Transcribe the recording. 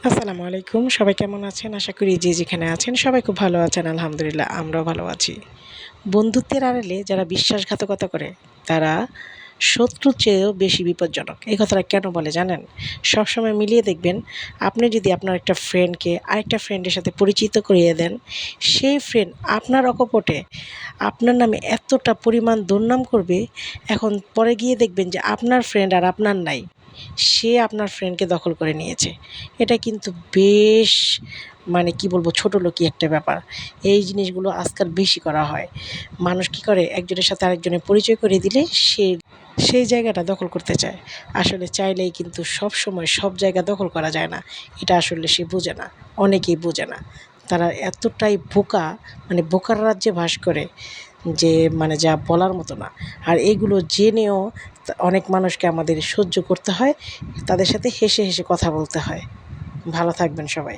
আসসালামু আলাইকুম। সবাই কেমন আছেন? আশা করি যে যেখানে আছেন সবাই খুব ভালো আছেন। আলহামদুলিল্লাহ আমরাও ভালো আছি। বন্ধুত্বের আড়ালে যারা বিশ্বাসঘাতকতা করে তারা শত্রুর চেয়েও বেশি বিপজ্জনক। এই কথাটা কেন বলে জানেন? সবসময় মিলিয়ে দেখবেন, আপনি যদি আপনার একটা ফ্রেন্ডকে আরেকটা ফ্রেন্ডের সাথে পরিচিত করিয়ে দেন, সেই ফ্রেন্ড আপনার অকপটে আপনার নামে এতটা পরিমাণ দুর্নাম করবে, এখন পরে গিয়ে দেখবেন যে আপনার ফ্রেন্ড আর আপনার নাই। সে আপনার ফ্রেন্ডকে দখল করে নিয়েছে। এটা কিন্তু বেশ কি বলবো, ছোটলোকি একটা ব্যাপার। এই জিনিসগুলো আজকাল বেশি করা হয়। মানুষ কি করে, একজনের সাথে আরেকজনের পরিচয় করিয়ে দিলে সে সেই জায়গাটা দখল করতে চায়। আসলে চাইলেই কিন্তু সবসময় সব জায়গা দখল করা যায় না। এটা আসলে সে বোঝে না, অনেকেই বোঝে না। তারা এতটাই বোকা, বোকার রাজ্যে বাস করে যে যা বলার মতো না। আর এগুলো জেনেও অনেক মানুষকে আমাদের সহ্য করতে হয়, তাদের সাথে হেসে হেসে কথা বলতে হয়। ভালো থাকবেন সবাই।